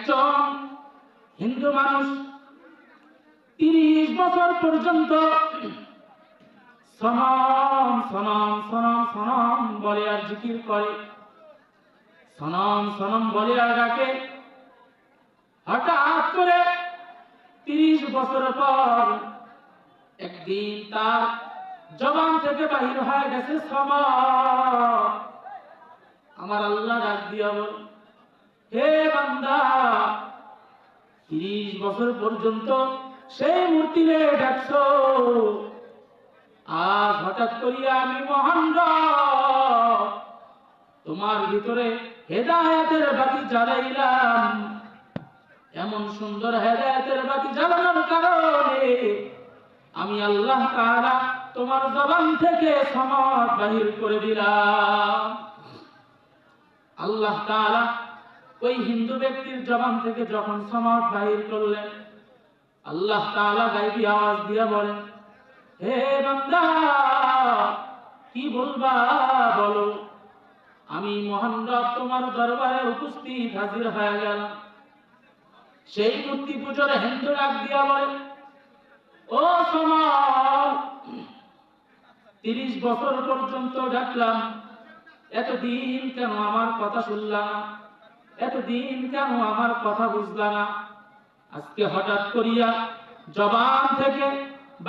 একজন হিন্দু মানুষ 30 বছর পর্যন্ত সনম সনম সনম সনম বলে আর জিকির করে, সনম সনম বলে আর ডাকে। হঠাৎ করে 30 বছর পর একদিন তার জবান থেকে বাহির হয়ে গেছে সনম। আমার আল্লাহ ডাক দিয়া বল, হে বান্দা, 30 বছর পর্যন্ত সেই মূর্তিরে ডাকছো, আজ হঠাৎ করিয়া আমি মহান রব তোমার ভিতরে হেদায়েতের বাতি জ্বালাইলাম। এমন সুন্দর হেদায়েতের বাতি জ্বালানোর কারণে আমি আল্লাহ তাআলা তোমার জবান থেকে সনদ বাহির করে দিলাম। আল্লাহ তাআলা ওই হিন্দু ব্যক্তির জবান থেকে যখন সনদ বাহির করলেন, আল্লাহ তাআলা গায়বী আওয়াজ দিয়ে বলেন, হে বান্দা, কি বলবা বলো। আমি মহান রব তোমার দরবারে উপস্থিত হাজির হয়ে গেলাম। সেই মূর্তি পূজার হিন্দু ডাক দিয়া বলে, ও সনদ, 30 বছর পর্যন্ত ডাকলাম, এতদিন কেন আমার কথা শুনলা না? এতদিন কেন আমার কথা বুঝলা না? আজকে হঠাৎ করিয়া জবান থেকে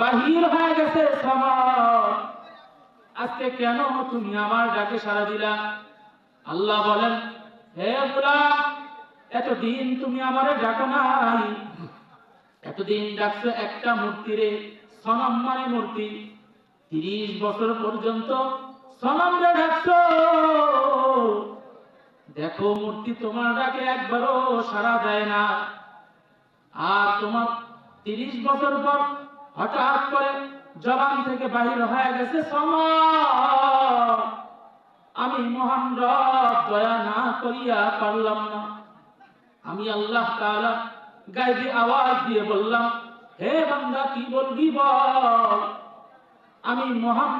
বাহির হয়ে গেছে সনদ, আজকে কেন তুমি আমার ডাকে সাড়া দিলা? আল্লাহ বলেন, হে গোলাম, এতদিন তুমি আমারে ডাকো নাই, এতদিন ডাকছো একটা মূর্তিরে, সনম মানে মূর্তি। 30 বছর পর্যন্ত সনমরে ডাকছো, দেখো মূর্তি তোমার ডাকে একবারও সাড়া দেয় না। আর তোমার 30 বছর পর হঠাৎ করে জবান থেকে বাহির হয়ে গেছে সনদ, আমি মহান রব দয়া না করিয়া পারলাম না। আমি আল্লাহ তাআলা গায়বী আওয়াজ দিয়ে বললাম, হে বান্দা, কি বলবি বল। আমি মহান